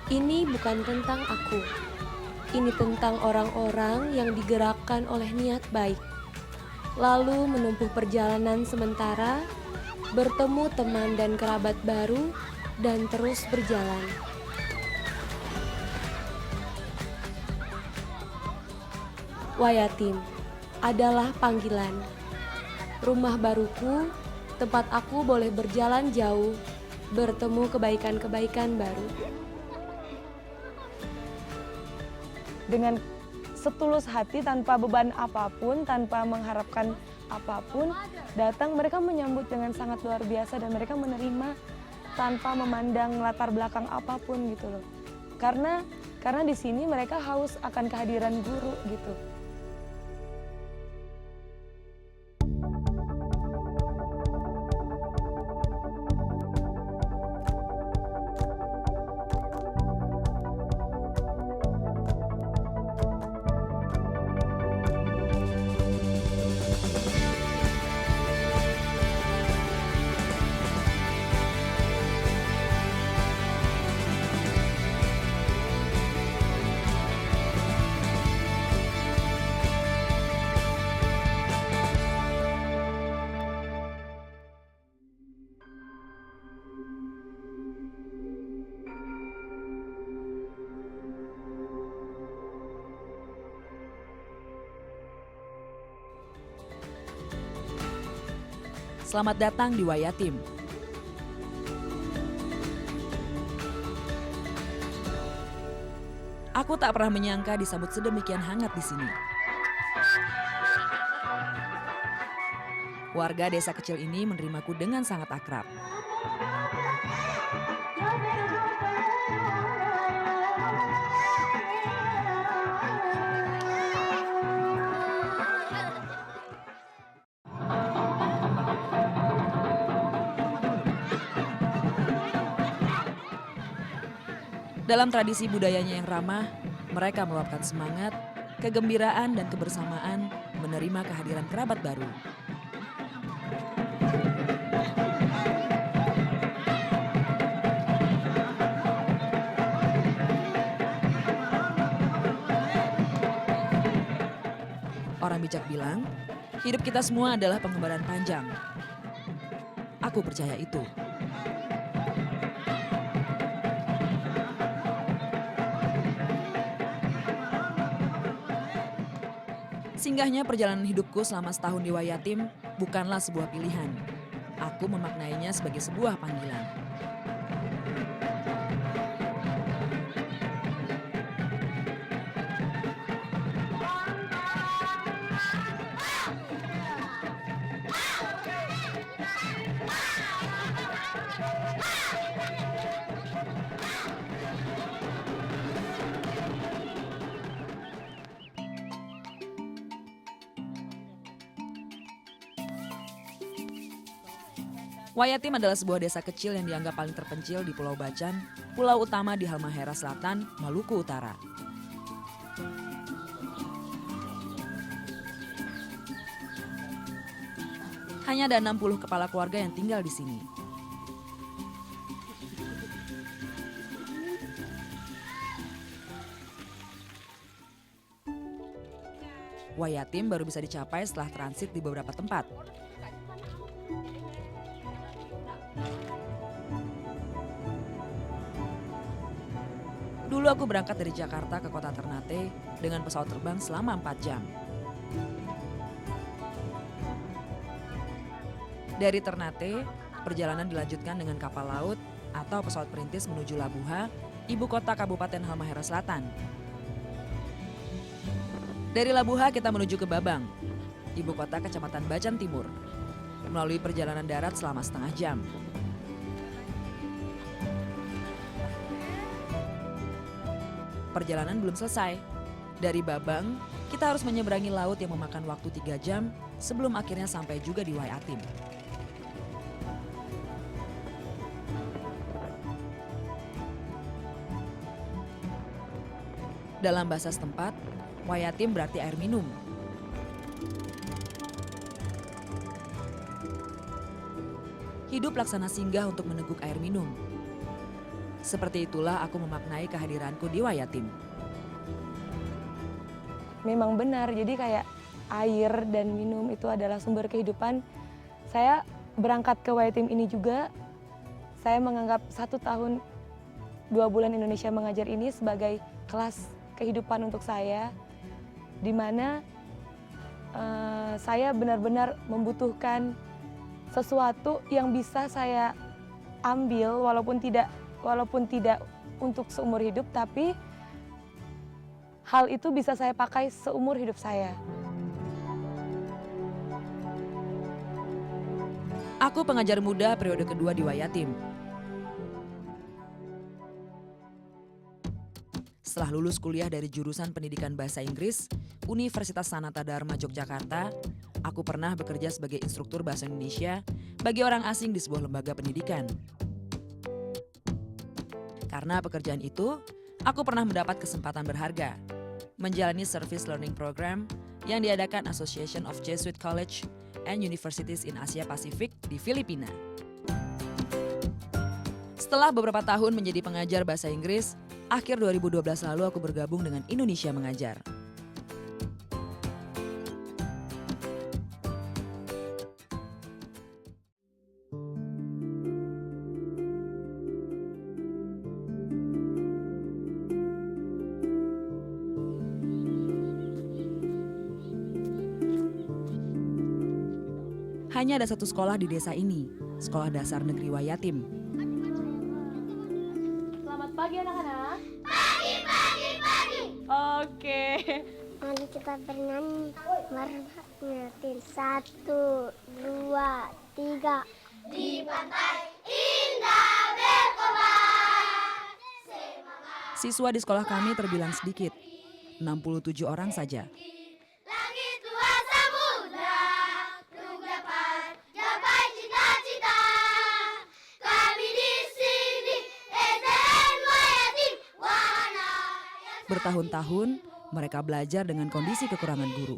Ini bukan tentang aku. Ini tentang orang-orang yang digerakkan oleh niat baik. Lalu menempuh perjalanan sementara, bertemu teman dan kerabat baru, dan terus berjalan. Wayatim adalah panggilan. Rumah baruku, tempat aku boleh berjalan jauh, bertemu kebaikan-kebaikan baru. Dengan setulus hati, tanpa beban apapun, tanpa mengharapkan apapun, datang mereka menyambut dengan sangat luar biasa dan mereka menerima tanpa memandang latar belakang apapun gitu loh. Karena di sini mereka haus akan kehadiran guru gitu. Selamat datang di Wayatim. Aku tak pernah menyangka disambut sedemikian hangat di sini. Warga desa kecil ini menerimaku dengan sangat akrab. Dalam tradisi budayanya yang ramah, mereka meluapkan semangat, kegembiraan, dan kebersamaan menerima kehadiran kerabat baru. Orang bijak bilang, hidup kita semua adalah pengembaraan panjang. Aku percaya itu. Singgahnya perjalanan hidupku selama setahun di Wayatim bukanlah sebuah pilihan. Aku memaknainya sebagai sebuah panggilan. Wayatim adalah sebuah desa kecil yang dianggap paling terpencil di Pulau Bacan, pulau utama di Halmahera Selatan, Maluku Utara. Hanya ada 60 kepala keluarga yang tinggal di sini. Wayatim baru bisa dicapai setelah transit di beberapa tempat. Dulu aku berangkat dari Jakarta ke kota Ternate dengan pesawat terbang selama 4 jam. Dari Ternate, perjalanan dilanjutkan dengan kapal laut atau pesawat perintis menuju Labuha, ibu kota Kabupaten Halmahera Selatan. Dari Labuha kita menuju ke Babang, ibu kota Kecamatan Bacan Timur, melalui perjalanan darat selama setengah jam. Perjalanan belum selesai. Dari Babang, kita harus menyeberangi laut yang memakan waktu 3 jam sebelum akhirnya sampai juga di Wayatim. Dalam bahasa setempat, Wayatim berarti air minum. Hidup laksana singgah untuk meneguk air minum. Seperti itulah aku memaknai kehadiranku di Wayatim. Memang benar, jadi kayak air dan minum itu adalah sumber kehidupan. Saya berangkat ke Wayatim ini juga, saya menganggap 1 tahun 2 bulan Indonesia mengajar ini sebagai kelas kehidupan untuk saya, di mana saya benar-benar membutuhkan sesuatu yang bisa saya ambil walaupun tidak untuk seumur hidup, tapi hal itu bisa saya pakai seumur hidup saya. Aku pengajar muda periode kedua di Wayatim. Setelah lulus kuliah dari jurusan Pendidikan Bahasa Inggris, Universitas Sanata Dharma Yogyakarta, aku pernah bekerja sebagai instruktur bahasa Indonesia bagi orang asing di sebuah lembaga pendidikan. Karena pekerjaan itu, aku pernah mendapat kesempatan berharga, menjalani Service Learning Program yang diadakan Association of Jesuit College and Universities in Asia Pacific di Filipina. Setelah beberapa tahun menjadi pengajar bahasa Inggris, akhir 2012 lalu aku bergabung dengan Indonesia Mengajar. Hanya ada satu sekolah di desa ini, Sekolah Dasar Negeri Wayatim. Selamat pagi anak-anak. Pagi. Oke. Mari kita bernyanyi. Merhatiin 1, 2, 3. Di pantai indah berkobar. Siswa di sekolah kami terbilang sedikit, 67 orang saja. Langit luas samudra, untuk dapat gapai cita-cita. Kami di sini, SDN Wayatim, wahana yang Bertahun-tahun, mereka belajar dengan kondisi kekurangan guru.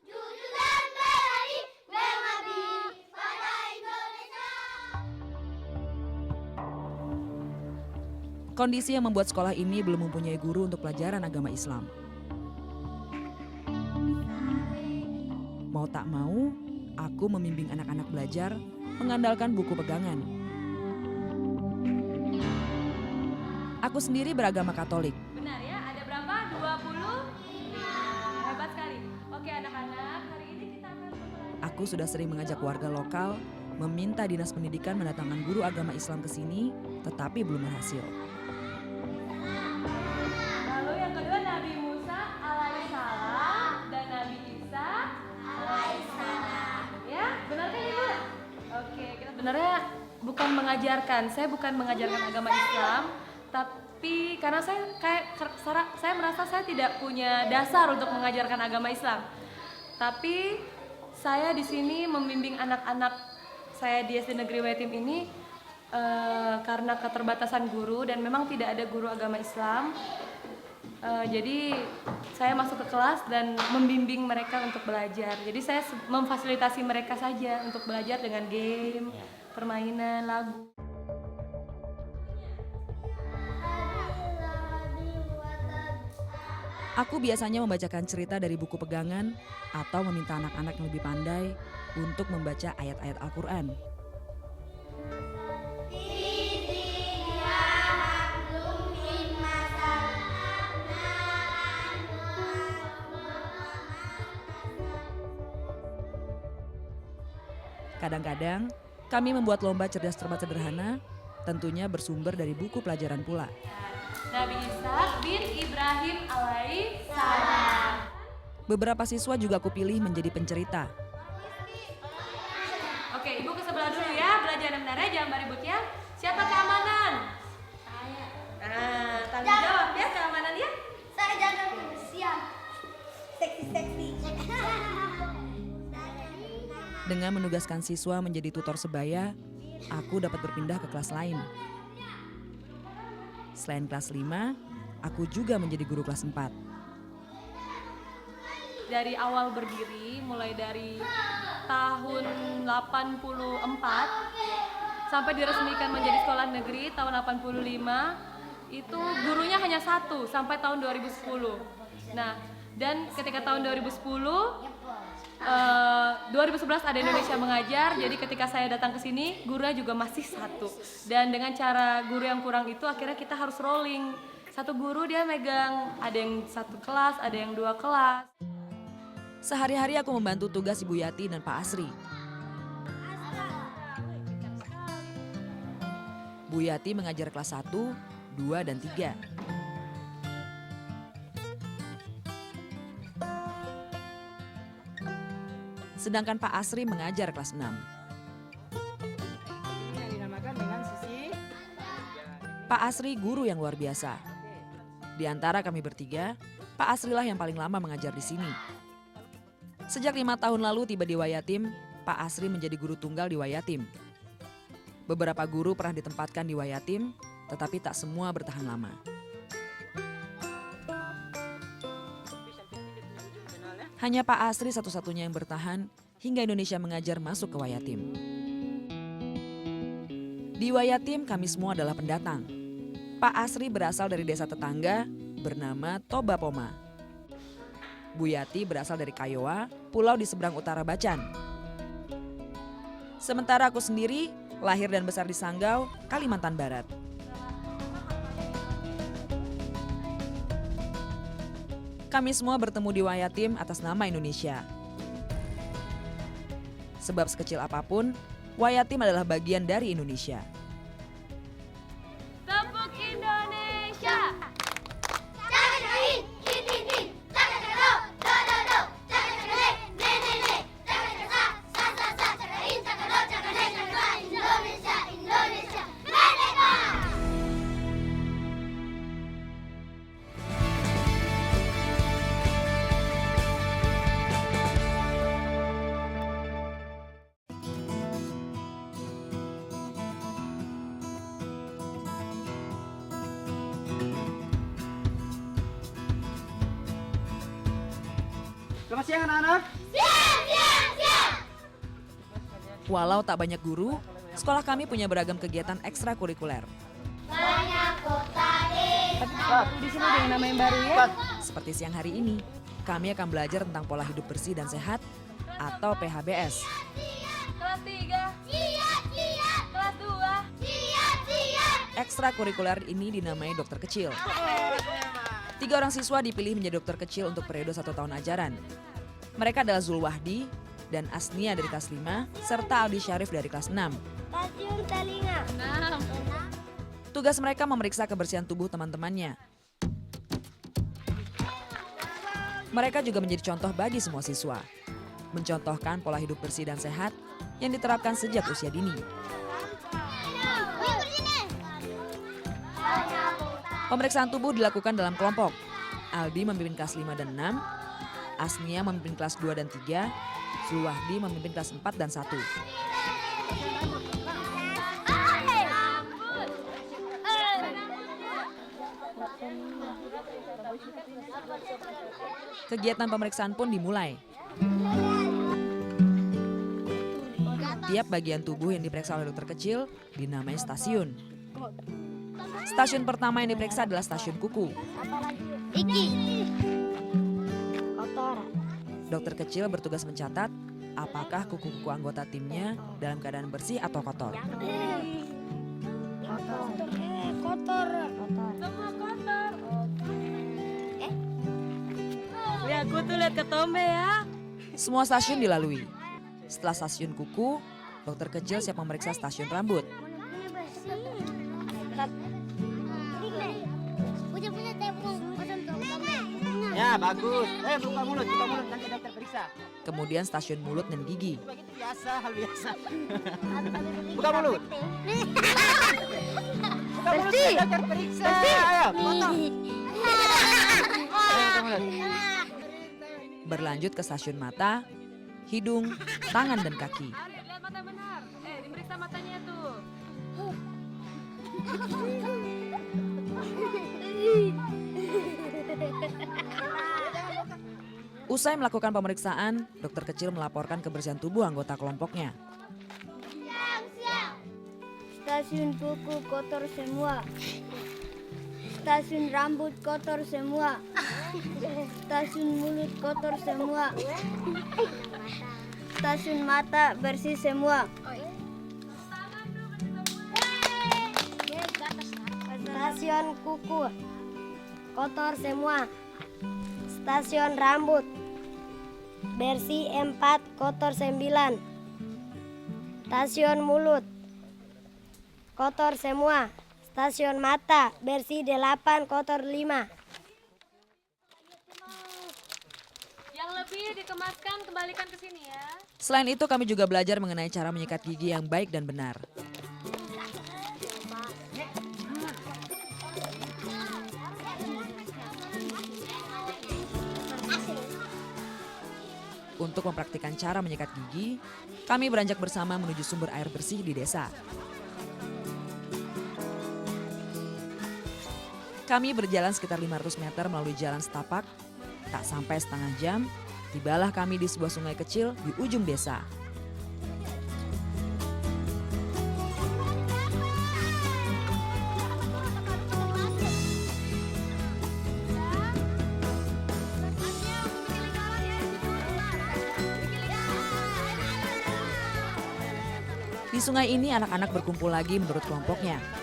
jujur dan berani mengabdi pada Indonesia. Kondisi yang membuat sekolah ini belum mempunyai guru untuk pelajaran agama Islam. Mau tak mau, aku membimbing anak-anak belajar mengandalkan buku pegangan. Aku sendiri beragama Katolik. Benar ya, ada berapa? 20? Hebat sekali. Oke anak-anak, hari ini kita akan mempelajari. Aku sudah sering mengajak warga lokal meminta Dinas Pendidikan mendatangkan guru agama Islam ke sini, tetapi belum berhasil. Lalu yang kedua Nabi Musa alaihissalam dan Nabi Isa alaihissalam. Ya, benar kan Ibu? Oke, kita sebenarnya bukan mengajarkan, saya bukan mengajarkan agama Islam, tapi karena saya merasa saya tidak punya dasar untuk mengajarkan agama Islam. Tapi saya di sini membimbing anak-anak saya di SD Negeri Wayatim ini karena keterbatasan guru dan memang tidak ada guru agama Islam. Jadi saya masuk ke kelas dan membimbing mereka untuk belajar. Jadi saya memfasilitasi mereka saja untuk belajar dengan game, permainan, lagu. Aku biasanya membacakan cerita dari buku pegangan atau meminta anak-anak yang lebih pandai untuk membaca ayat-ayat Al-Quran. Kadang-kadang kami membuat lomba cerdas cermat sederhana, tentunya bersumber dari buku pelajaran pula. Nabi Ishak bin Ibrahim alaihissalam. Beberapa siswa juga aku pilih menjadi pencerita. Oke, Ibu ke sebelah dulu ya, belajar yang benar ya, jangan beribut ya. Siapa keamanan? Saya. Nah, tanggung jawab ya keamanan ya. Saya jaga kebersihan. Seksi. Dengan menugaskan siswa menjadi tutor sebaya, aku dapat berpindah ke kelas lain. Selain kelas 5, aku juga menjadi guru kelas 4. Dari awal berdiri, mulai dari tahun 84, sampai diresmikan menjadi sekolah negeri tahun 85, itu gurunya hanya 1 sampai tahun 2010. Nah, dan ketika tahun 2011 ada Indonesia Mengajar, jadi ketika saya datang ke sini gurunya juga masih 1. Dan dengan cara guru yang kurang itu akhirnya kita harus rolling. Satu guru dia megang, ada yang 1 kelas, ada yang 2 kelas. Sehari-hari aku membantu tugas Ibu Yati dan Pak Asri. Bu Yati mengajar kelas 1, 2, dan 3. Sedangkan Pak Asri mengajar kelas 6. Pak Asri guru yang luar biasa. Di antara kami bertiga, Pak Asri lah yang paling lama mengajar di sini. Sejak 5 tahun lalu tiba di Wayatim, Pak Asri menjadi guru tunggal di Wayatim. Beberapa guru pernah ditempatkan di Wayatim, tetapi tak semua bertahan lama. Hanya Pak Asri satu-satunya yang bertahan hingga Indonesia Mengajar masuk ke Wayatim. Di Wayatim kami semua adalah pendatang. Pak Asri berasal dari desa tetangga bernama Toba Poma. Bu Yati berasal dari Kayoa, pulau di seberang utara Bacan. Sementara aku sendiri lahir dan besar di Sanggau, Kalimantan Barat. Kami semua bertemu di Wayatim atas nama Indonesia. Sebab sekecil apapun, Wayatim adalah bagian dari Indonesia. Tepuk Indonesia! Cakadai, din din din, cakadado, do do do, cakadai, ne ne ne, cakadasa, sa sa sa, cakadain, cakado, cakadai, cakadai, Indonesia, Indonesia, merdeka! Selamat siang anak-anak. Siap, siap, siap! Walau tak banyak guru, sekolah kami punya beragam kegiatan ekstrakurikuler. Banyak kota desa. Tapi baru di sini dengan nama yang baru ya. Seperti siang hari ini, kami akan belajar tentang pola hidup bersih dan sehat atau PHBS. Kelas 3, Siap, siap, kelas 2. siap, siap! Ekstrakurikuler ini dinamai dokter kecil. 3 orang siswa dipilih menjadi dokter kecil untuk periode 1 tahun ajaran. Mereka adalah Zulwahdi dan Asnia dari kelas 5, serta Aldi Syarif dari kelas 6. Stasiun telinga. 6. Tugas mereka memeriksa kebersihan tubuh teman-temannya. Mereka juga menjadi contoh bagi semua siswa. Mencontohkan pola hidup bersih dan sehat yang diterapkan sejak usia dini. Pemeriksaan tubuh dilakukan dalam kelompok. Aldi memimpin kelas 5 dan 6, Asnia memimpin kelas 2 dan 3, Zulwahdi memimpin kelas 4 dan 1. Kegiatan pemeriksaan pun dimulai. Tiap bagian tubuh yang diperiksa oleh dokter kecil dinamai stasiun. Stasiun pertama yang diperiksa adalah stasiun kuku. Iki. Kotor. Dokter kecil bertugas mencatat apakah kuku-kuku anggota timnya dalam keadaan bersih atau kotor. Kotor. Semua kotor. Lihat aku tuh lihat ketombe ya. Semua stasiun dilalui. Setelah stasiun kuku, dokter kecil siap memeriksa stasiun rambut. Punya tepung. Ya bagus. Buka mulut nanti dokter periksa. Kemudian stasiun mulut dan gigi. Begitu biasa, hal biasa. Buka mulut. Buka mulut dokter periksa. Ayo, potong. Ayo, buka mulut. Berlanjut ke stasiun mata, hidung, tangan, dan kaki. Lihat mata benar. Diperiksa matanya tuh. Usai melakukan pemeriksaan, dokter kecil melaporkan kebersihan tubuh anggota kelompoknya. Stasiun kuku kotor semua. Stasiun rambut kotor semua. Stasiun mulut kotor semua. Stasiun mata bersih semua. Stasiun kuku kotor semua. Stasiun rambut bersih 4, kotor 9. Stasiun mulut kotor semua. Stasiun mata bersih 8, kotor 5. Yang lebih dikemaskan kembalikan ke sini ya. Selain itu kami juga belajar mengenai cara menyikat gigi yang baik dan benar. Untuk mempraktikkan cara menyikat gigi, kami beranjak bersama menuju sumber air bersih di desa. Kami berjalan sekitar 500 meter melalui jalan setapak. Tak sampai setengah jam, tibalah kami di sebuah sungai kecil di ujung desa. Di sungai ini anak-anak berkumpul lagi menurut kelompoknya.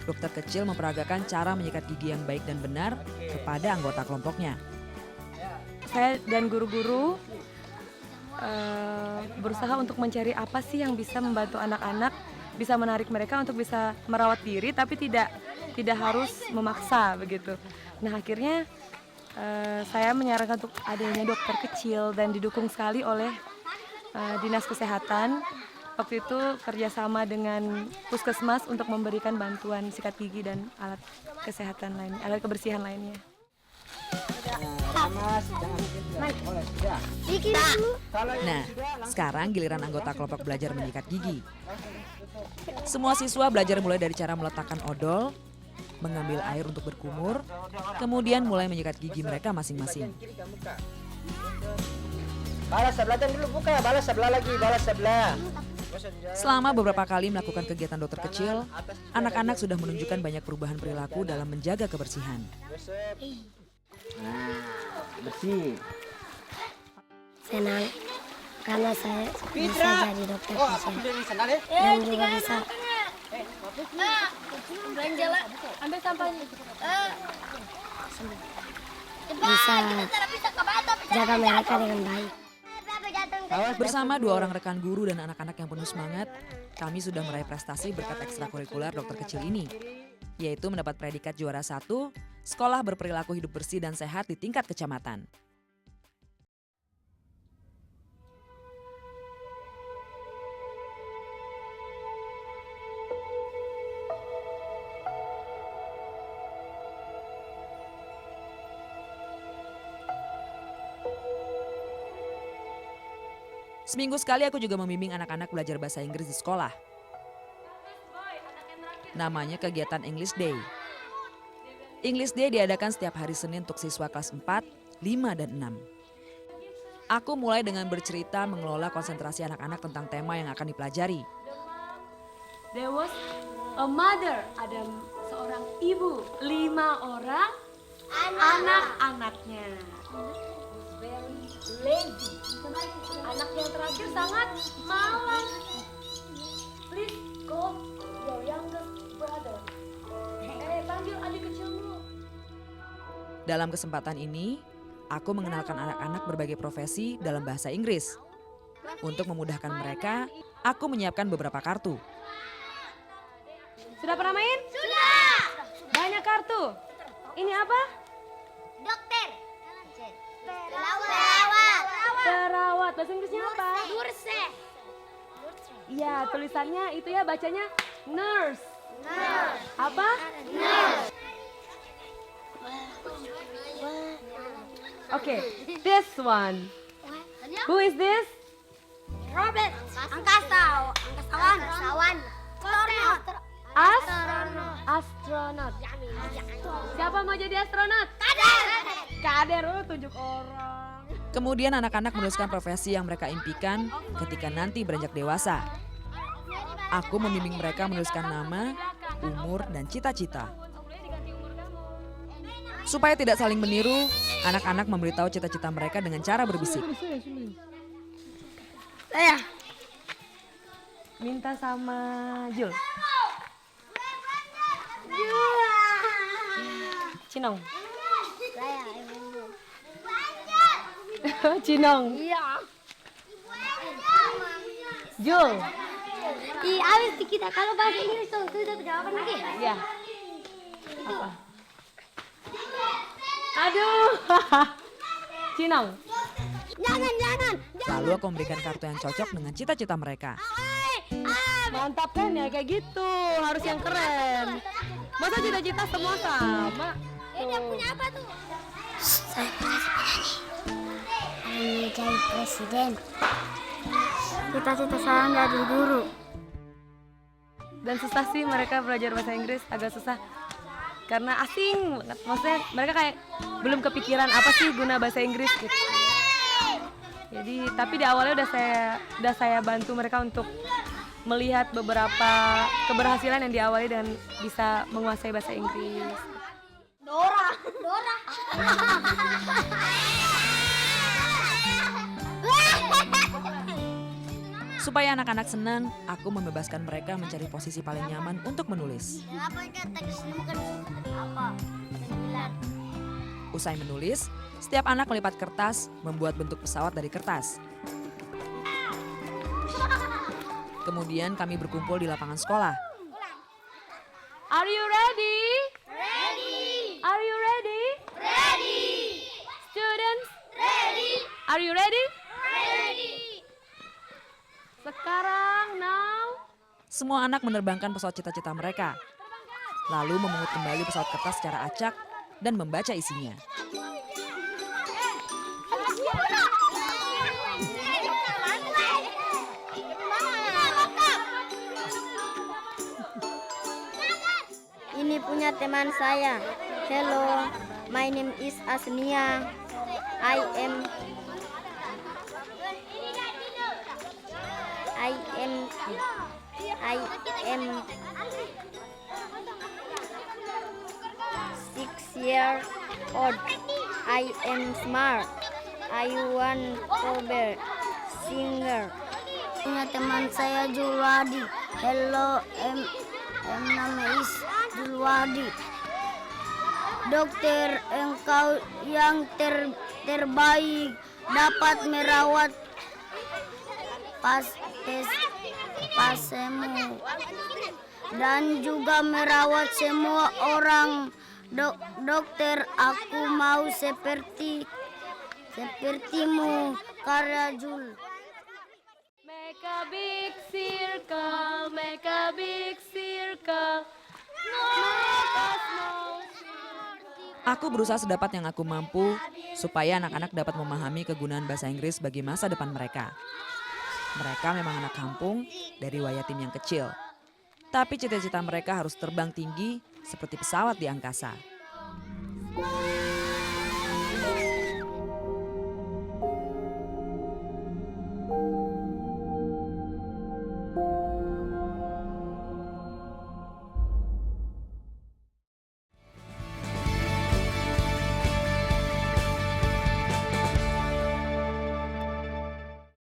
Dokter kecil memperagakan cara menyikat gigi yang baik dan benar kepada anggota kelompoknya. Saya dan guru-guru berusaha untuk mencari apa sih yang bisa membantu anak-anak, bisa menarik mereka untuk bisa merawat diri, tapi tidak harus memaksa begitu. Nah akhirnya saya menyarankan untuk adanya dokter kecil dan didukung sekali oleh Dinas Kesehatan. Waktu itu kerjasama dengan puskesmas untuk memberikan bantuan sikat gigi dan alat kesehatan lainnya, alat kebersihan lainnya. Nah, sekarang giliran anggota kelompok belajar menyikat gigi. Semua siswa belajar mulai dari cara meletakkan odol, mengambil air untuk berkumur, kemudian mulai menyikat gigi mereka masing-masing. Balas sebelah dulu buka, balas sebelah lagi, balas sebelah. Selama beberapa kali melakukan kegiatan dokter kecil, anak-anak sudah menunjukkan banyak perubahan perilaku dalam menjaga kebersihan. Nah, bersih. Senang karena saya bisa jadi dokter Oh, kecil ambil sandal ya. dan juga bisa Ambil sampahnya. bisa jaga mereka dengan baik. Bersama 2 orang rekan guru dan anak-anak yang penuh semangat, kami sudah meraih prestasi berkat ekstrakurikuler dokter kecil ini, yaitu mendapat predikat juara 1, sekolah berperilaku hidup bersih dan sehat di tingkat kecamatan. Seminggu sekali aku juga membimbing anak-anak belajar bahasa Inggris di sekolah. Namanya kegiatan English Day. English Day diadakan setiap hari Senin untuk siswa kelas 4, 5, dan 6. Aku mulai dengan bercerita mengelola konsentrasi anak-anak tentang tema yang akan dipelajari. There was a mother, ada seorang ibu, 5 orang anak-anaknya. Very lazy. Anak yang terakhir sangat malas. Please call your youngest brother. Panggil adik kecilmu. Dalam kesempatan ini, aku mengenalkan anak-anak berbagai profesi dalam bahasa Inggris. Untuk memudahkan mereka, aku menyiapkan beberapa kartu. Sudah pernah main? Sudah. Banyak kartu. Ini apa? Dokter. Perawat. Bahasa Inggrisnya apa? Nurse. Iya, tulisannya itu ya, bacanya nurse. Apa? Oke, this one. Who is this? Robert. Angkasawan. Astronot. Siapa mau jadi astronot? Kader, tunjuk orang. Kemudian anak-anak menuliskan profesi yang mereka impikan ketika nanti beranjak dewasa. Aku membimbing mereka menuliskan nama, umur, dan cita-cita. Supaya tidak saling meniru, anak-anak memberitahu cita-cita mereka dengan cara berbisik. Saya minta sama Jul. Cinong. Cinong. Iya. Jul. Iya, habis kita kalau bahasa Inggris tuh udah jawaban lagi. Ya. Apa? Aduh. Cinong. Jangan. Lalu aku memberikan kartu yang cocok dengan cita-cita mereka. Mantap kan ya, kayak gitu. Harus yang keren. Masa cita-cita semua sama? Dia punya apa tuh? Saya jadi presiden. Cita-cita saya jadi guru. Dan susah sih mereka belajar bahasa Inggris, agak susah. Karena asing banget. Maksudnya mereka kayak belum kepikiran apa sih guna bahasa Inggris gitu. Jadi tapi di awalnya udah saya bantu mereka untuk melihat beberapa keberhasilan yang diawali dengan bisa menguasai bahasa Inggris. Dora. Supaya anak-anak senang, aku membebaskan mereka mencari posisi paling nyaman untuk menulis. Apa kata bukan apa? 9. Usai menulis, setiap anak melipat kertas, membuat bentuk pesawat dari kertas. Kemudian kami berkumpul di lapangan sekolah. Are you ready? Ready. Are you ready? Ready. Students, Ready. are you ready? Ready. Sekarang, now. Semua anak menerbangkan pesawat cita-cita mereka. Lalu memungut kembali pesawat kertas secara acak dan membaca isinya. Ini punya teman saya. Hello, my name is Asnia. I am 6 years old. I am smart. I want to be singer. Punya teman saya Julwadi. Hello, nama is Julwadi. Dokter, engkau yang terbaik dapat merawat pasemu dan juga merawat semua orang. Dokter, aku mau sepertimu, karya Jul. Make a big circle, make a big circle. Make a small circle. Aku berusaha sedapat yang aku mampu supaya anak-anak dapat memahami kegunaan bahasa Inggris bagi masa depan mereka. Mereka memang anak kampung dari yatim yang kecil. Tapi cita-cita mereka harus terbang tinggi seperti pesawat di angkasa.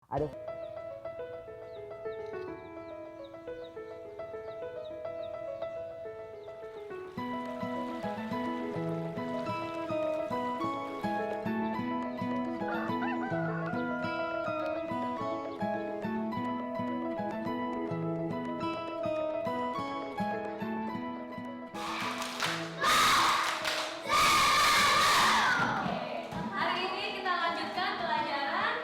Aduh. Hari ini kita lanjutkan pelajaran.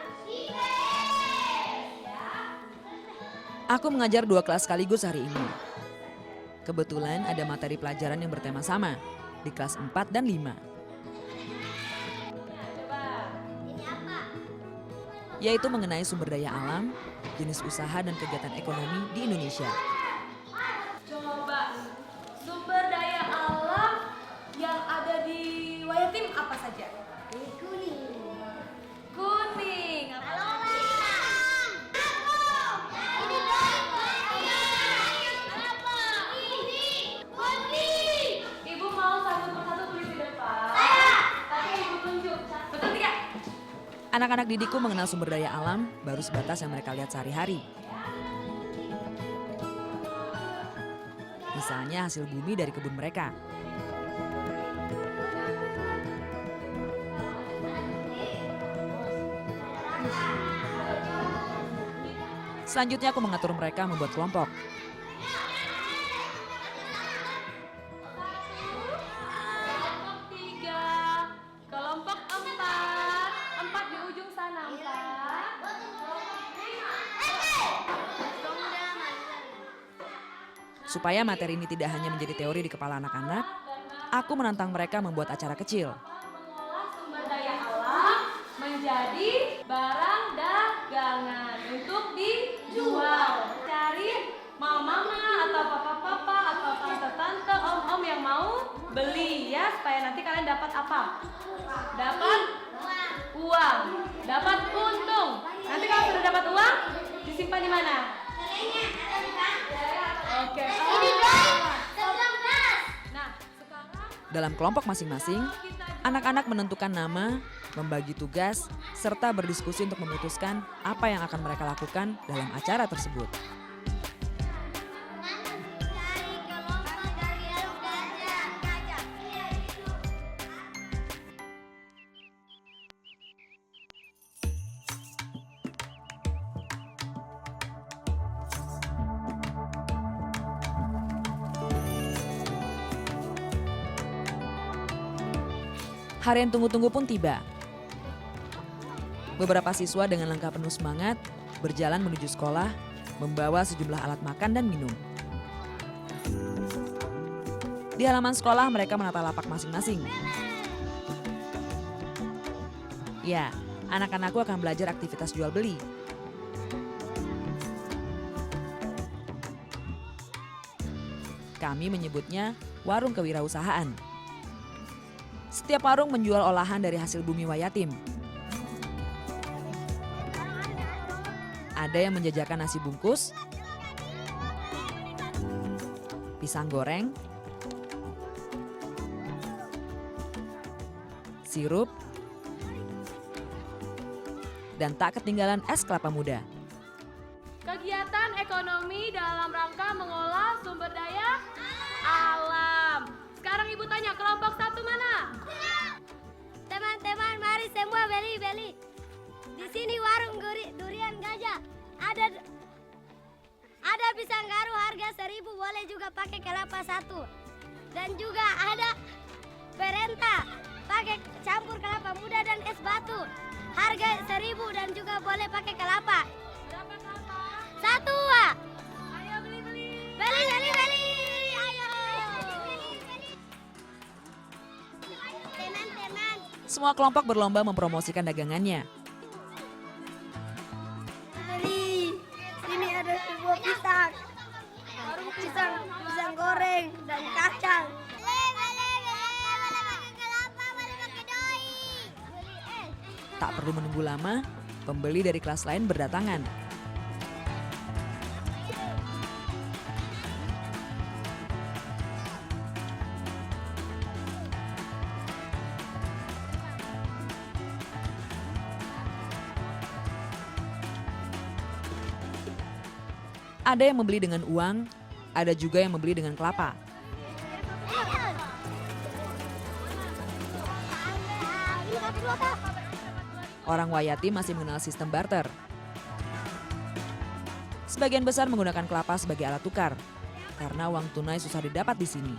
Aku mengajar 2 kelas sekaligus hari ini. Kebetulan ada materi pelajaran yang bertema sama di kelas 4 dan 5. Yaitu mengenai sumber daya alam, jenis usaha dan kegiatan ekonomi di Indonesia. Coba sumber daya alam yang ada di Wayatim apa saja? Kuning. Anak-anak didikku mengenal sumber daya alam baru sebatas yang mereka lihat sehari-hari. Misalnya hasil bumi dari kebun mereka. Selanjutnya aku mengatur mereka membuat kelompok. Kelompok 3, kelompok 4 di ujung sana 4. Supaya materi ini tidak hanya menjadi teori di kepala anak-anak, aku menantang mereka membuat acara kecil. Mengolah sumber daya alam menjadi barang dagangan untuk dijual. Cari mama atau papa atau tante-tante, om-om yang mau beli ya, supaya nanti kalian dapat apa? Dapat uang, dapat untung. Nanti kalau sudah dapat uang, disimpan di mana? Oke. Nah, sekarang Dalam kelompok masing-masing, anak-anak menentukan nama, membagi tugas, serta berdiskusi untuk memutuskan apa yang akan mereka lakukan dalam acara tersebut. Hari yang tunggu-tunggu pun tiba. Beberapa siswa dengan langkah penuh semangat berjalan menuju sekolah, membawa sejumlah alat makan dan minum. Di halaman sekolah mereka menata lapak masing-masing. Ya, anak-anakku akan belajar aktivitas jual beli. Kami menyebutnya warung kewirausahaan. Setiap warung menjual olahan dari hasil bumi Wayatim. Ada yang menjajakan nasi bungkus, pisang goreng, sirup, dan tak ketinggalan es kelapa muda. kegiatan ekonomi dalam rangka mengolah sumber daya alam. Sekarang ibu tanya, kelompok 1 mana? Teman-teman, mari semua beli-beli. Di sini warung durian gajah. Ada pisang garu harga 1.000, boleh juga pakai kelapa 1. Dan juga ada perenta, pakai campur kelapa muda dan es batu. Harga 1.000 dan juga boleh pakai kelapa. Berapa kelapa? 1, Wak. Ayo beli-beli. Beli. Ayo. Teman-teman. Semua kelompok berlomba mempromosikan dagangannya. Beli. Sini ada sebuah pisang. Pisang goreng dan kacang. Tak perlu menunggu lama, pembeli dari kelas lain berdatangan. Ada yang membeli dengan uang, ada juga yang membeli dengan kelapa. Orang Wayati masih mengenal sistem barter. Sebagian besar menggunakan kelapa sebagai alat tukar, karena uang tunai susah didapat di sini.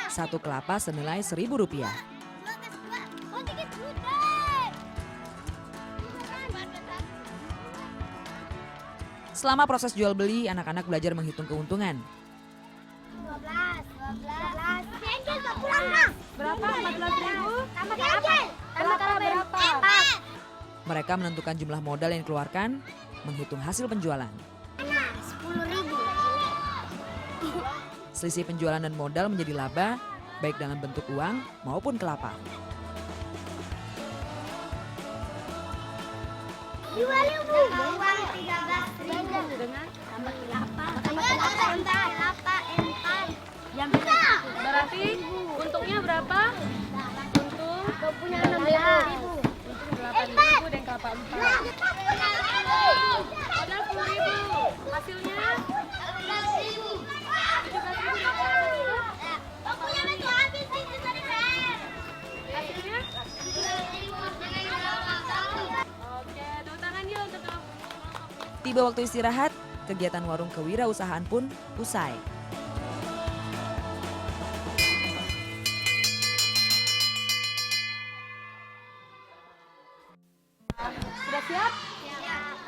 Satu kelapa senilai Rp1.000. Selama proses jual beli, anak-anak belajar menghitung keuntungan. 12. Berapa? 14.000? Tambah berapa? 4. Mereka menentukan jumlah modal yang dikeluarkan, menghitung hasil penjualan. 10.000. Selisih penjualan dan modal menjadi laba, baik dalam bentuk uang maupun kelapa. Uang 13.000 dengan Berarti untungnya berapa? Untung Punya 16.000. untung 8.000 dan kelapa 4. Modal 10.000. Hasilnya hasilnya. Oke, tepuk tangan yuk untuk kamu. Tiba waktu istirahat, kegiatan warung kewirausahaan pun usai. Sudah siap?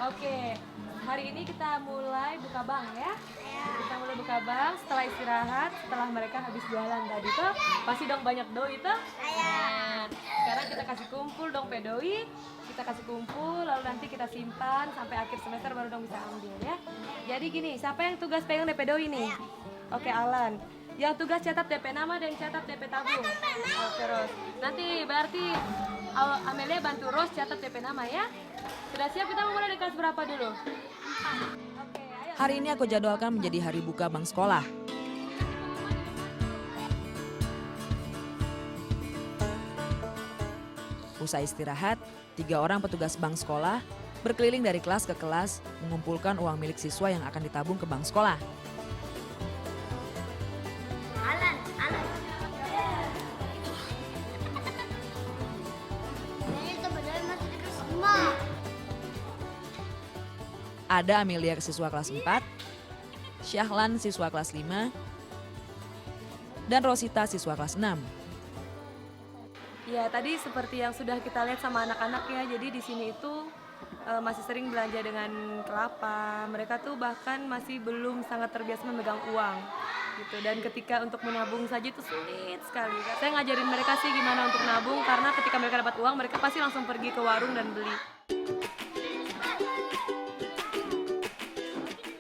Oke, hari ini kita mulai buka bank ya. Kita mulai buka bank setelah istirahat, setelah mereka habis jualan tadi tuh. Pasti dong banyak doi tuh. Nah, sekarang kita kasih kumpul dong pedoi. Kita kasih kumpul, lalu nanti kita simpan sampai akhir semester baru dong bisa ambil ya. Jadi gini, siapa yang tugas pegang DP doi nih? Oke, Alan. Yang tugas catat DP nama dan catat DP tabung. Oke, Ros. Nanti berarti Amelia bantu Ros catat DP nama ya. Sudah siap, kita mulai dari kelas berapa dulu? Oke, ayo. Hari ini aku jadwalkan menjadi hari buka bank sekolah. Usai istirahat, 3 orang petugas bank sekolah berkeliling dari kelas ke kelas mengumpulkan uang milik siswa yang akan ditabung ke bank sekolah. Ini sebenarnya masih dekat semua. Ada Amelia siswa kelas 4, Syahlan siswa kelas 5, dan Rosita siswa kelas 6. Ya, tadi seperti yang sudah kita lihat sama anak-anak ya. Jadi di sini itu masih sering belanja dengan kelapa. Mereka tuh bahkan masih belum sangat terbiasa memegang uang gitu. Dan ketika untuk menabung saja itu sulit sekali. Saya ngajarin mereka sih gimana untuk nabung, karena ketika mereka dapat uang mereka pasti langsung pergi ke warung dan beli.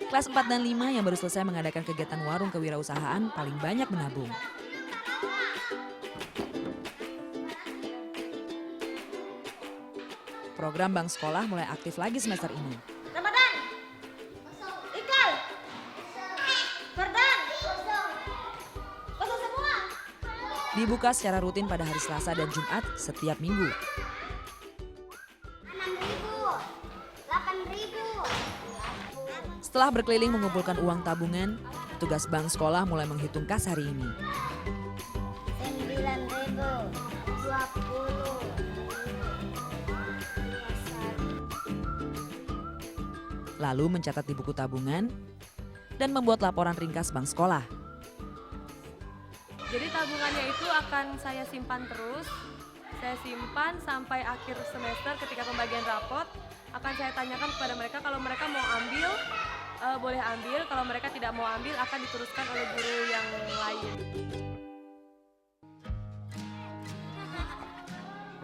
Kelas 4 dan 5 yang baru selesai mengadakan kegiatan warung kewirausahaan paling banyak menabung. Program bank sekolah mulai aktif lagi semester ini. Ramadan. Ikal. Ferdan. Kosong semua. Dibuka secara rutin pada hari Selasa dan Jumat setiap minggu. 6.000. 8.000. Setelah berkeliling mengumpulkan uang tabungan, petugas bank sekolah mulai menghitung kas hari ini. 9.000. 20. Lalu mencatat di buku tabungan dan membuat laporan ringkas bank sekolah. Jadi tabungannya itu akan saya simpan terus. Saya simpan sampai akhir semester ketika pembagian rapot. Akan saya tanyakan kepada mereka, kalau mereka mau ambil, boleh ambil. Kalau mereka tidak mau ambil, akan diteruskan oleh guru yang lain.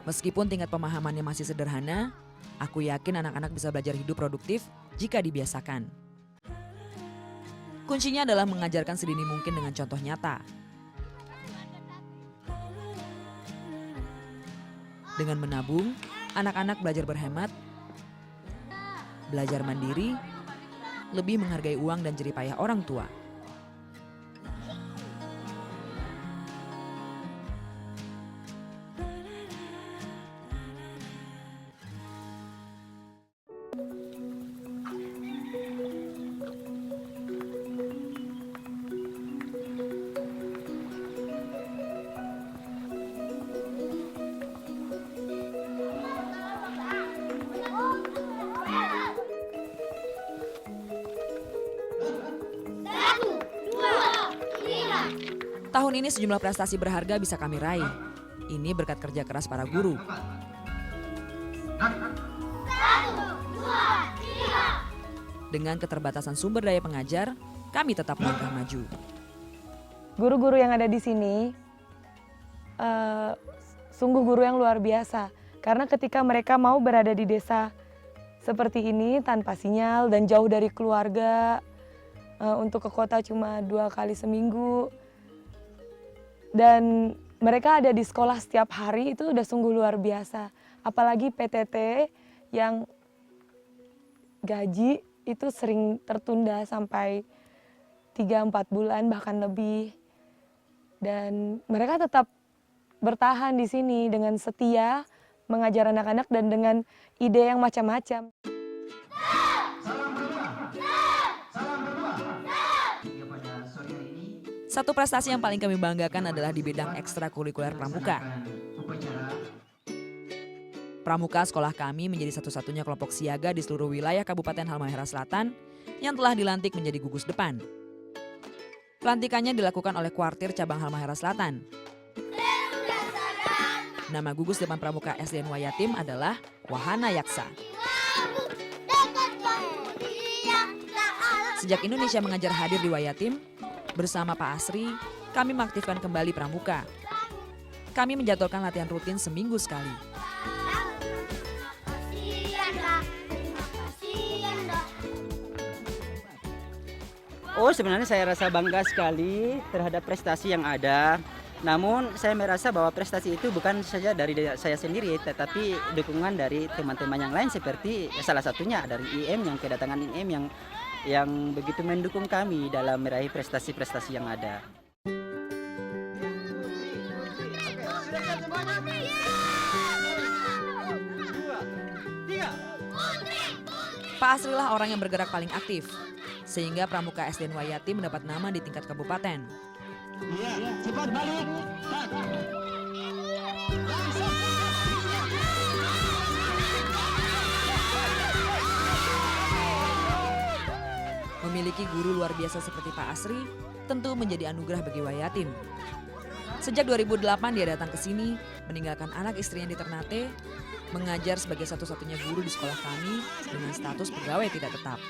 Meskipun tingkat pemahamannya masih sederhana, aku yakin anak-anak bisa belajar hidup produktif jika dibiasakan. Kuncinya adalah mengajarkan sedini mungkin dengan contoh nyata. Dengan menabung, anak-anak belajar berhemat, belajar mandiri, lebih menghargai uang dan jerih payah orang tua. Tahun ini sejumlah prestasi berharga bisa kami raih. Ini berkat kerja keras para guru. Dengan keterbatasan sumber daya pengajar, kami tetap melangkah maju. Guru-guru yang ada di sini sungguh guru yang luar biasa. Karena ketika mereka mau berada di desa seperti ini tanpa sinyal dan jauh dari keluarga, untuk ke kota cuma 2 kali seminggu, dan mereka ada di sekolah setiap hari, itu udah sungguh luar biasa. Apalagi PTT yang gaji itu sering tertunda sampai 3-4 bulan bahkan lebih. Dan mereka tetap bertahan di sini dengan setia mengajar anak-anak dan dengan ide yang macam-macam. Satu prestasi yang paling kami banggakan adalah di bidang ekstrakurikuler pramuka. Pramuka sekolah kami menjadi satu-satunya kelompok siaga di seluruh wilayah Kabupaten Halmahera Selatan yang telah dilantik menjadi gugus depan. Pelantikannya dilakukan oleh Kuartir Cabang Halmahera Selatan. Nama gugus depan Pramuka SDN Wayatim adalah Wahana Yaksa. Sejak Indonesia Mengajar hadir di Wayatim, bersama Pak Asri, kami mengaktifkan kembali pramuka. Kami menjadwalkan latihan rutin seminggu sekali. Oh, sebenarnya saya rasa bangga sekali terhadap prestasi yang ada. Namun saya merasa bahwa prestasi itu bukan saja dari saya sendiri, tetapi dukungan dari teman-teman yang lain seperti salah satunya dari IM yang kedatangan IM yang begitu mendukung kami dalam meraih prestasi-prestasi yang ada. Pak Asri lah orang yang bergerak paling aktif, sehingga Pramuka SDN Wayatim mendapat nama di tingkat kabupaten. Cepat balik. Memiliki guru luar biasa seperti Pak Asri tentu menjadi anugerah bagi Wayatim. Sejak 2008 dia datang ke sini, meninggalkan anak istrinya di Ternate, mengajar sebagai satu-satunya guru di sekolah kami dengan status pegawai tidak tetap.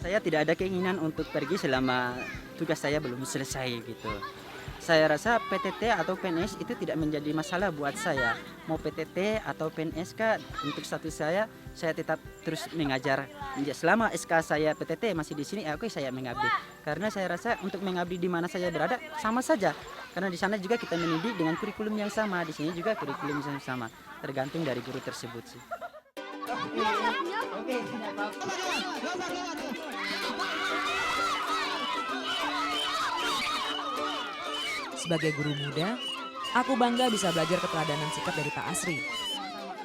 Saya tidak ada keinginan untuk pergi selama tugas saya belum selesai gitu. Saya rasa PTT atau PNS itu tidak menjadi masalah buat saya. Mau PTT atau PNS kah, untuk status saya tetap terus mengajar. Selama SK saya PTT masih di sini, oke saya mengabdi. Karena saya rasa untuk mengabdi di mana saya berada sama saja. Karena di sana juga kita mendidik dengan kurikulum yang sama, di sini juga kurikulum yang sama. Tergantung dari guru tersebut sih. Sebagai guru muda, aku bangga bisa belajar keteladanan sikap dari Pak Asri.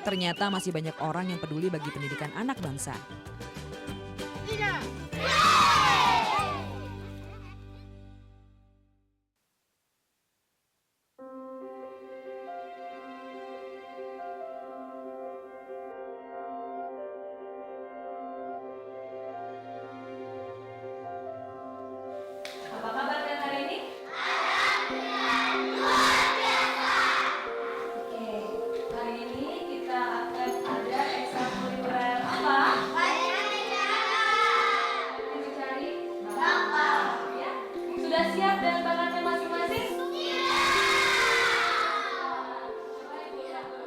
Ternyata masih banyak orang yang peduli bagi pendidikan anak bangsa. Apa kabar kalian hari ini? Oke, hari ini kita akan ada ekstrakurikuler apa? Kita cari bapak. Ya? Sudah siap dengan bakatnya masing-masing?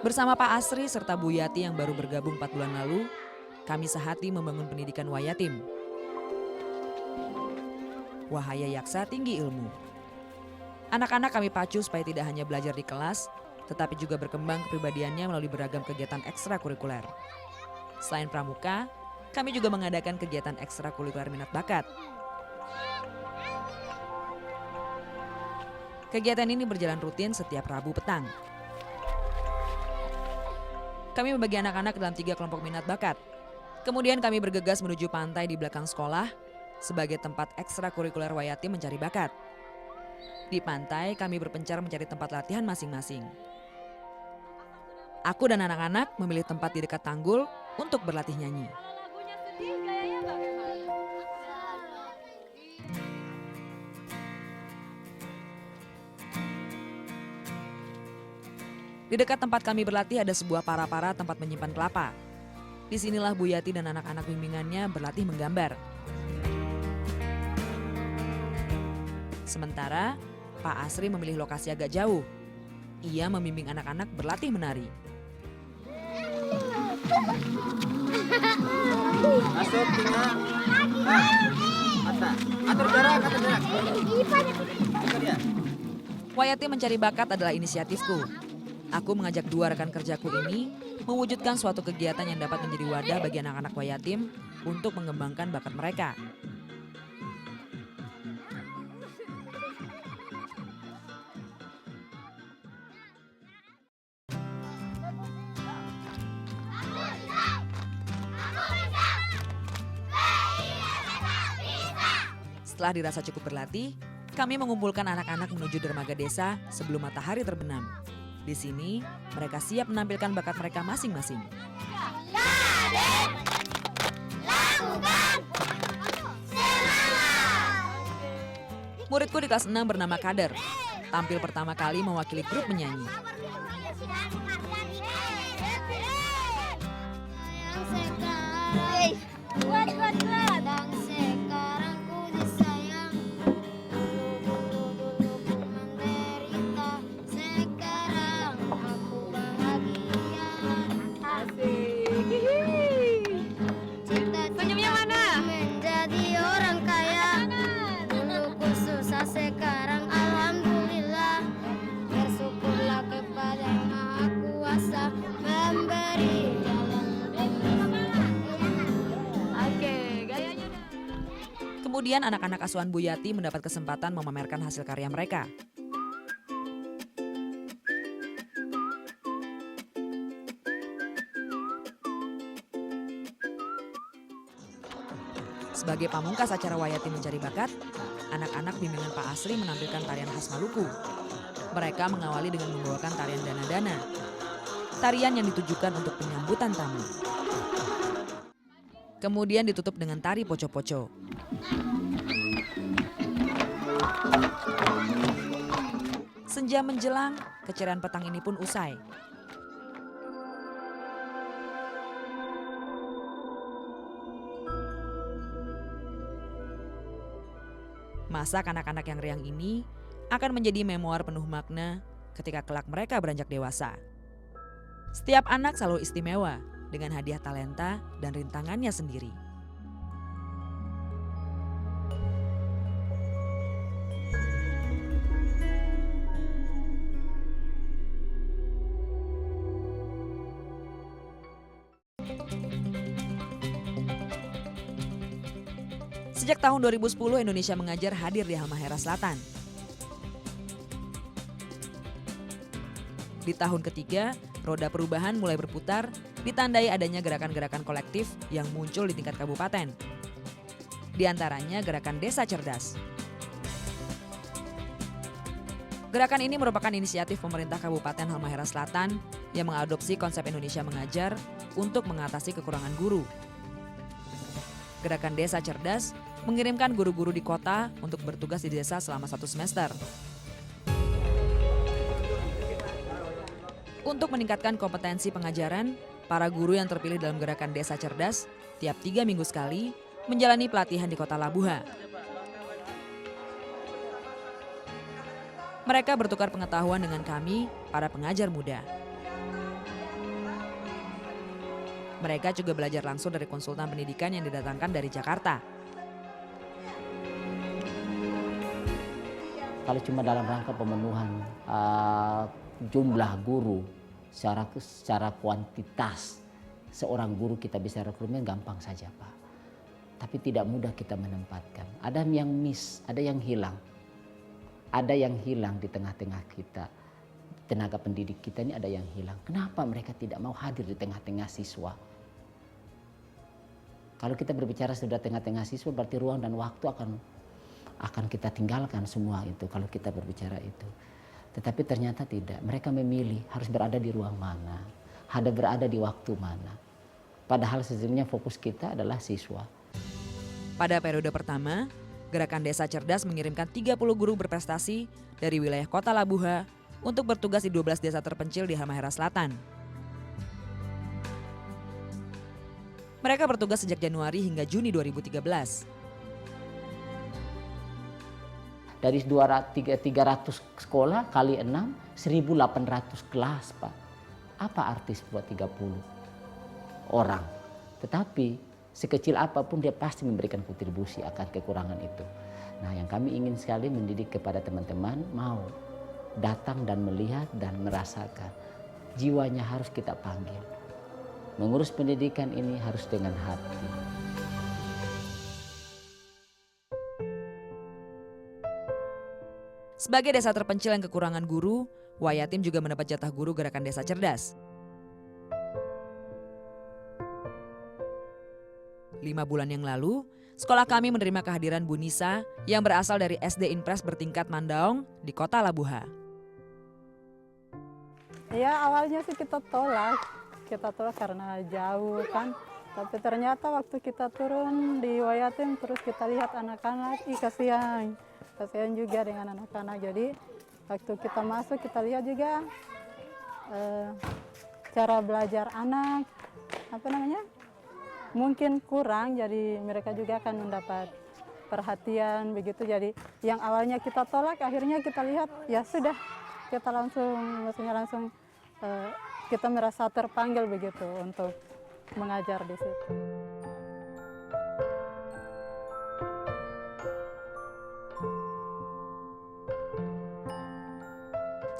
Bersama Pak Asri serta Bu Yati yang baru bergabung 4 bulan lalu, kami sehati membangun pendidikan Wayatim. Wahaya Yaksa tinggi ilmu. Anak-anak kami pacu supaya tidak hanya belajar di kelas, tetapi juga berkembang kepribadiannya melalui beragam kegiatan ekstrakurikuler. Selain pramuka, kami juga mengadakan kegiatan ekstrakurikuler minat bakat. Kegiatan ini berjalan rutin setiap Rabu petang. Kami membagi anak-anak dalam 3 kelompok minat bakat. Kemudian kami bergegas menuju pantai di belakang sekolah sebagai tempat ekstrakurikuler Wayatim mencari bakat. Di pantai kami berpencar mencari tempat latihan masing-masing. Aku dan anak-anak memilih tempat di dekat tanggul untuk berlatih nyanyi. Lagunya sedih, gayanya bagaimana? Di dekat tempat kami berlatih ada sebuah para-para tempat menyimpan kelapa. Disinilah Bu Yati dan anak-anak bimbingannya berlatih menggambar. Sementara Pak Asri memilih lokasi agak jauh. Ia membimbing anak-anak berlatih menari. Masuk tinggal. Atur jarak. Itu dia. Wayati Mencari Bakat adalah inisiatifku. Aku mengajak dua rekan kerjaku ini mewujudkan suatu kegiatan yang dapat menjadi wadah bagi anak-anak Wayatim untuk mengembangkan bakat mereka. Setelah dirasa cukup berlatih, kami mengumpulkan anak-anak menuju dermaga desa sebelum matahari terbenam. Di sini, mereka siap menampilkan bakat mereka masing-masing. Muridku di kelas 6 bernama Kader, tampil pertama kali mewakili grup menyanyi. Senyumnya mana? Menjadi orang kaya. Dulu ku susah, sekarang alhamdulillah. Bersyukurlah kepada Yang Maha Kuasa memberi jalan. Oke, gayanya. Kemudian anak-anak asuhan Bu Yati mendapat kesempatan memamerkan hasil karya mereka. Sebagai pamungkas acara Wayati Mencari Bakat, anak-anak bimbingan Pak Asri menampilkan tarian khas Maluku. Mereka mengawali dengan membawakan tarian dana-dana. Tarian yang ditujukan untuk penyambutan tamu. Kemudian ditutup dengan tari poco-poco. Senja menjelang, keceriaan petang ini pun usai. Masa anak-anak yang riang ini akan menjadi memoir penuh makna ketika kelak mereka beranjak dewasa. Setiap anak selalu istimewa dengan hadiah talenta dan rintangannya sendiri. Sejak tahun 2010 Indonesia Mengajar hadir di Halmahera Selatan. Di tahun ketiga, roda perubahan mulai berputar, ditandai adanya gerakan-gerakan kolektif yang muncul di tingkat kabupaten. Di antaranya gerakan Desa Cerdas. Gerakan ini merupakan inisiatif pemerintah Kabupaten Halmahera Selatan yang mengadopsi konsep Indonesia Mengajar untuk mengatasi kekurangan guru. Gerakan Desa Cerdas mengirimkan guru-guru di kota untuk bertugas di desa selama 1 semester. Untuk meningkatkan kompetensi pengajaran, para guru yang terpilih dalam gerakan Desa Cerdas tiap 3 minggu sekali menjalani pelatihan di kota Labuha. Mereka bertukar pengetahuan dengan kami, para pengajar muda. Mereka juga belajar langsung dari konsultan pendidikan yang didatangkan dari Jakarta. Kalau cuma dalam rangka pemenuhan jumlah guru secara kuantitas, seorang guru kita bisa rekrutmen gampang saja Pak. Tapi tidak mudah kita menempatkan. Ada yang miss, ada yang hilang. Ada yang hilang di tengah-tengah kita. Tenaga pendidik kita ini ada yang hilang. Kenapa mereka tidak mau hadir di tengah-tengah siswa? Kalau kita berbicara sudah tengah-tengah siswa berarti ruang dan waktu akan kita tinggalkan semua itu kalau kita berbicara itu. Tetapi ternyata tidak. Mereka memilih harus berada di ruang mana, berada di waktu mana. Padahal sesungguhnya fokus kita adalah siswa. Pada periode pertama, Gerakan Desa Cerdas mengirimkan 30 guru berprestasi dari wilayah kota Labuha untuk bertugas di 12 desa terpencil di Halmahera Selatan. Mereka bertugas sejak Januari hingga Juni 2013. Dari 300 sekolah kali 6, 1.800 kelas Pak. Apa artis buat 30 orang? Tetapi sekecil apapun dia pasti memberikan kontribusi akan kekurangan itu. Nah yang kami ingin sekali mendidik kepada teman-teman mau datang dan melihat dan merasakan. Jiwanya harus kita panggil. Mengurus pendidikan ini harus dengan hati. Sebagai desa terpencil yang kekurangan guru, Wayatim juga mendapat jatah guru gerakan desa cerdas. 5 bulan yang lalu, sekolah kami menerima kehadiran Bu Nisa yang berasal dari SD Impres bertingkat Mandaung di kota Labuha. Ya awalnya sih kita tolak karena jauh kan. Tapi ternyata waktu kita turun di Wayatim terus kita lihat anak-anak, kasihan juga dengan anak-anak. Jadi waktu kita masuk kita lihat juga cara belajar anak, mungkin kurang, jadi mereka juga akan mendapat perhatian begitu. Jadi yang awalnya kita tolak, akhirnya kita lihat ya sudah, kita langsung kita merasa terpanggil begitu untuk mengajar di situ.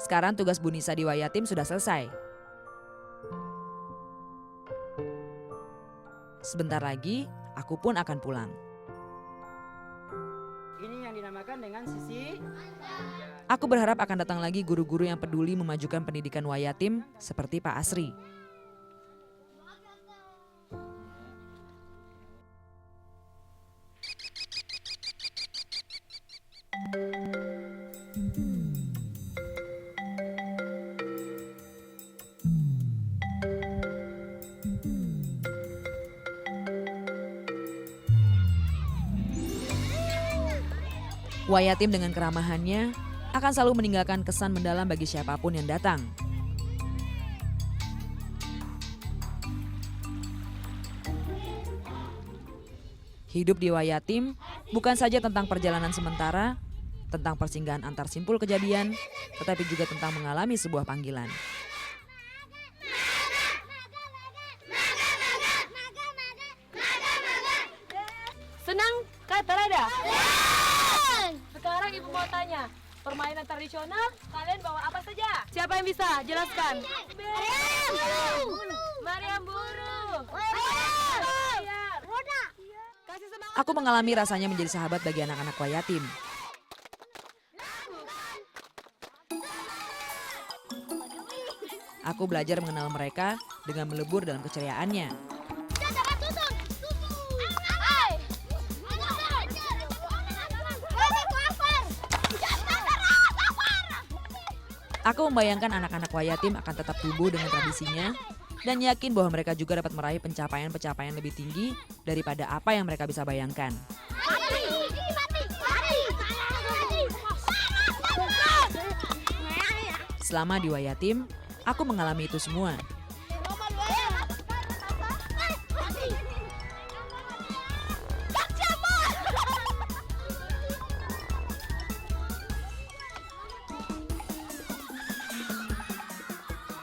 Sekarang tugas Bu Nisa di Wayatim sudah selesai. Sebentar lagi, aku pun akan pulang. Ini yang dinamakan dengan sisi. Aku berharap akan datang lagi guru-guru yang peduli memajukan pendidikan Wayatim seperti Pak Asri. Wayatim dengan keramahannya akan selalu meninggalkan kesan mendalam bagi siapapun yang datang. Hidup di Wayatim bukan saja tentang perjalanan sementara, tentang persinggahan antar simpul kejadian, tetapi juga tentang mengalami sebuah panggilan. Senang Kak Terada? Sekarang Ibu mau tanya, permainan tradisional kalian bawa apa saja? Siapa yang bisa jelaskan? Mariam Buru. Kasih semangat. Aku mengalami rasanya menjadi sahabat bagi anak-anak Wayatim. Aku belajar mengenal mereka dengan melebur dalam keceriaannya. Aku membayangkan anak-anak Wayatim akan tetap tumbuh dengan tradisinya dan yakin bahwa mereka juga dapat meraih pencapaian-pencapaian lebih tinggi daripada apa yang mereka bisa bayangkan. Selama di Wayatim, aku mengalami itu semua.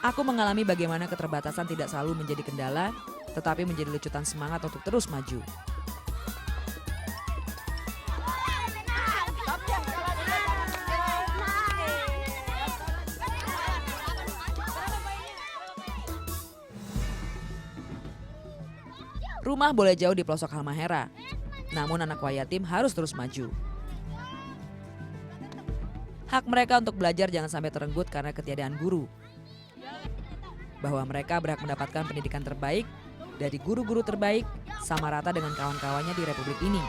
Aku mengalami bagaimana keterbatasan tidak selalu menjadi kendala, tetapi menjadi lecutan semangat untuk terus maju. Rumah boleh jauh di pelosok Halmahera, namun anak Wayatim harus terus maju. Hak mereka untuk belajar jangan sampai terenggut karena ketiadaan guru. Bahwa mereka berhak mendapatkan pendidikan terbaik dari guru-guru terbaik sama rata dengan kawan-kawannya di Republik ini.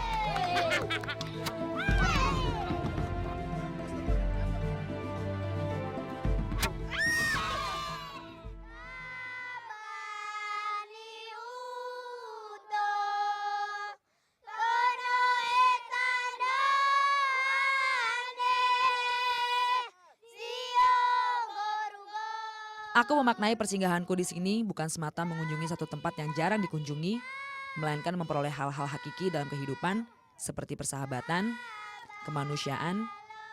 Aku memaknai persinggahanku di sini bukan semata mengunjungi satu tempat yang jarang dikunjungi, melainkan memperoleh hal-hal hakiki dalam kehidupan seperti persahabatan, kemanusiaan,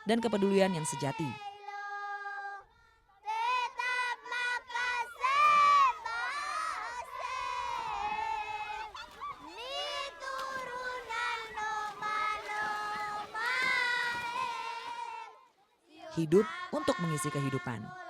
dan kepedulian yang sejati. hidup untuk mengisi kehidupan.